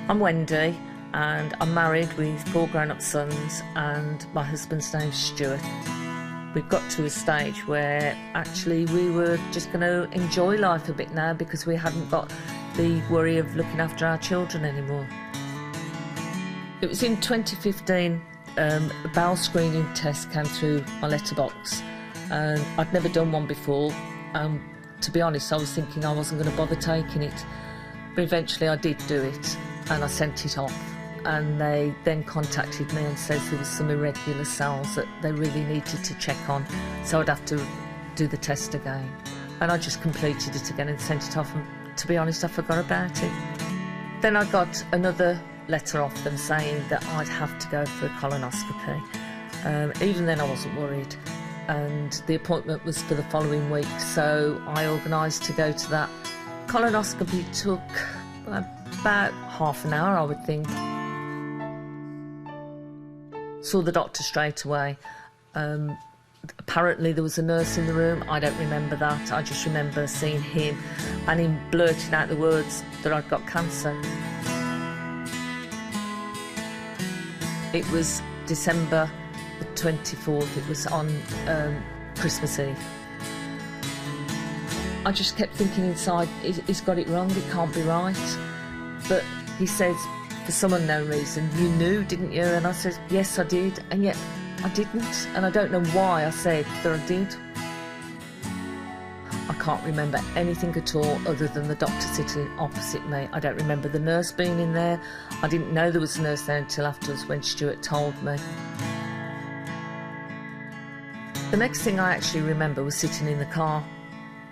I'm Wendy and I'm married with 4 grown-up sons, and my husband's name's Stuart. We've got to a stage where actually we were just going to enjoy life a bit now because we hadn't got the worry of looking after our children anymore. It was in 2015, a bowel screening test came through my letterbox, and I'd never done one before. To be honest, I was thinking I wasn't going to bother taking it, but eventually I did do it and I sent it off, and they then contacted me and said there was some irregular cells that they really needed to check on, so I'd have to do the test again. And I just completed it again and sent it off, and to be honest, I forgot about it. Then I got another letter off them saying that I'd have to go for a colonoscopy. Even then I wasn't worried, and the appointment was for the following week, so I organised to go to that. Colonoscopy took about half an hour, I would think. Saw the doctor straight away. Apparently there was a nurse in the room. I don't remember that. I just remember seeing him and him blurting out the words that I'd got cancer. It was December the 24th. It was on Christmas Eve. I just kept thinking inside, he's got it wrong, it can't be right. But he says, for some unknown reason, you knew, didn't you? And I said, yes, I did, and yet I didn't. And I don't know why I said that I did. I can't remember anything at all other than the doctor sitting opposite me. I don't remember the nurse being in there. I didn't know there was a nurse there until afterwards when Stuart told me. The next thing I actually remember was sitting in the car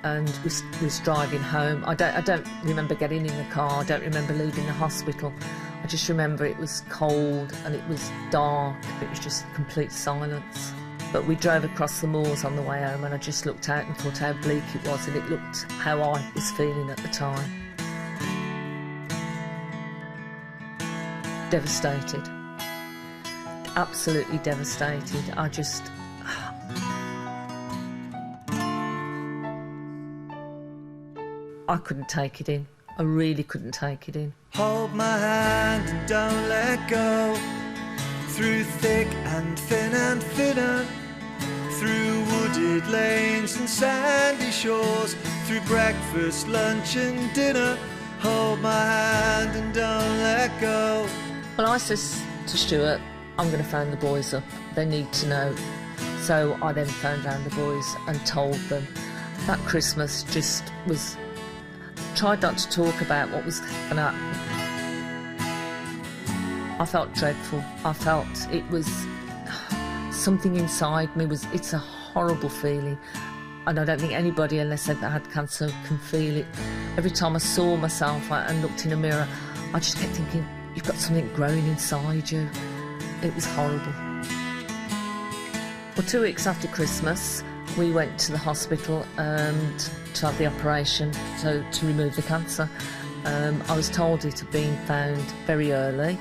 and was driving home. I don't remember getting in the car. I don't remember leaving the hospital. I just remember it was cold and it was dark. It was just complete silence. But we drove across the moors on the way home, and I just looked out and thought how bleak it was, and it looked how I was feeling at the time. Devastated. Absolutely devastated. I couldn't take it in. I really couldn't take it in. Hold my hand and don't let go. Through thick and thin and thinner. Through wooded lanes and sandy shores. Through breakfast, lunch and dinner. Hold my hand and don't let go. Well, I says to Stuart, I'm going to phone the boys up. They need to know. So I then phoned round the boys and told them. That Christmas just was... Tried not to talk about what was going to happen. I felt dreadful. I felt it was something inside me. It's a horrible feeling, and I don't think anybody, unless they've had cancer, can feel it. Every time I saw myself and looked in a mirror, I just kept thinking, you've got something growing inside you. It was horrible. Well, 2 weeks after Christmas, we went to the hospital to have the operation, to remove the cancer. I was told it had been found very early,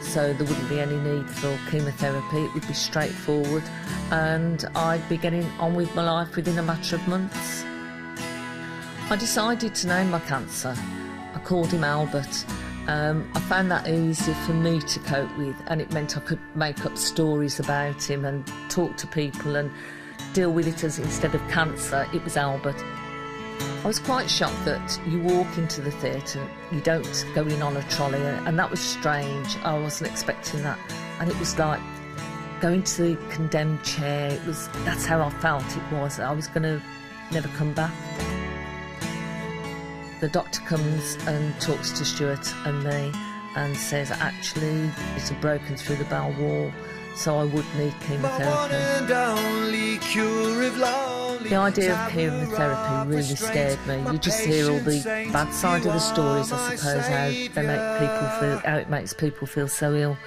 so there wouldn't be any need for chemotherapy. It would be straightforward, and I'd be getting on with my life within a matter of months. I decided to name my cancer. I called him Albert. I found that easier for me to cope with, and it meant I could make up stories about him and talk to people and deal with it as, instead of cancer, it was Albert. I was quite shocked that you walk into the theatre, you don't go in on a trolley, and that was strange. I wasn't expecting that, and it was like going to the condemned chair. That's how I felt it was. I was going to never come back. The doctor comes and talks to Stuart and me and says actually it had broken through the bowel wall, so I would need chemotherapy. The idea of chemotherapy really scared me. You just hear all the bad side of the stories, I suppose, how it makes people feel so ill.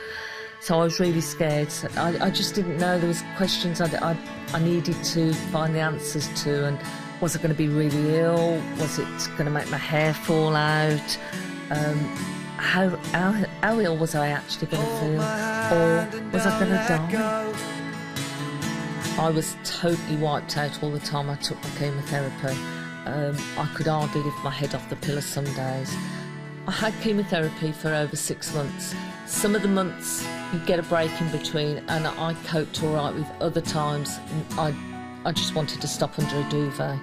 So I was really scared. So I just didn't know. There was questions I needed to find the answers to, and was I going to be really ill? Was it going to make my hair fall out? How ill was I actually going to feel? Or was I going to die? I was totally wiped out all the time I took my chemotherapy. I could hardly lift my head off the pillow some days. I had chemotherapy for over 6 months. Some of the months you get a break in between, and I coped all right with. Other times I just wanted to stop under a duvet.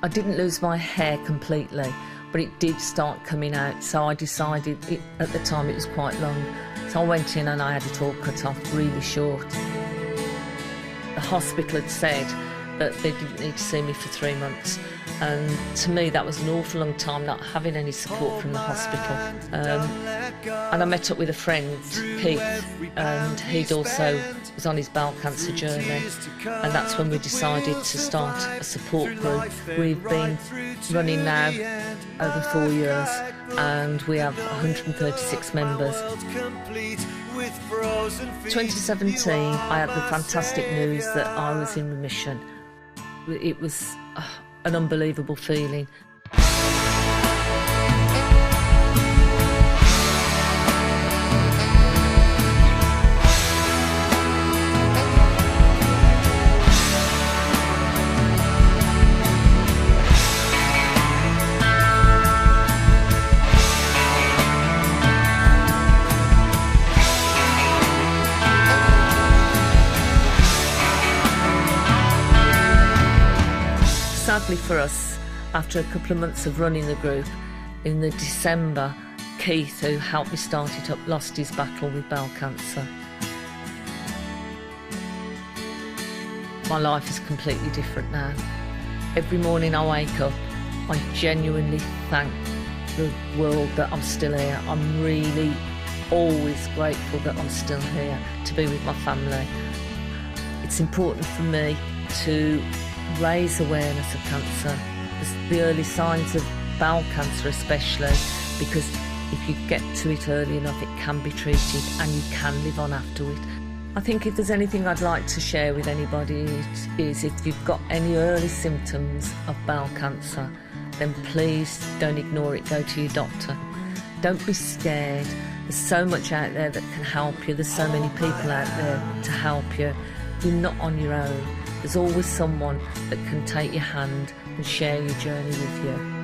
I didn't lose my hair completely, but it did start coming out, so I decided, at the time it was quite long, so I went in and I had it all cut off really short. The hospital had said that they didn't need to see me for 3 months, and to me that was an awful long time not having any support from the hospital. And I met up with a friend, Keith, and he'd also was on his bowel cancer journey, and that's when we decided to start a support group. We've been running now over 4 years, and we have 136 members. 2017, I had the fantastic news that I was in remission. It was an unbelievable feeling. Sadly for us, after a couple of months of running the group, in the December, Keith, who helped me start it up, lost his battle with bowel cancer. My life is completely different now. Every morning I wake up, I genuinely thank the world that I'm still here. I'm really always grateful that I'm still here to be with my family. It's important for me to raise awareness of cancer, the early signs of bowel cancer especially, because if you get to it early enough it can be treated and you can live on after it. I think if there's anything I'd like to share with anybody, it is if you've got any early symptoms of bowel cancer, then please don't ignore it, go to your doctor. Don't be scared. There's so much out there that can help you. There's so many people out there to help you. You're not on your own. There's always someone that can take your hand and share your journey with you.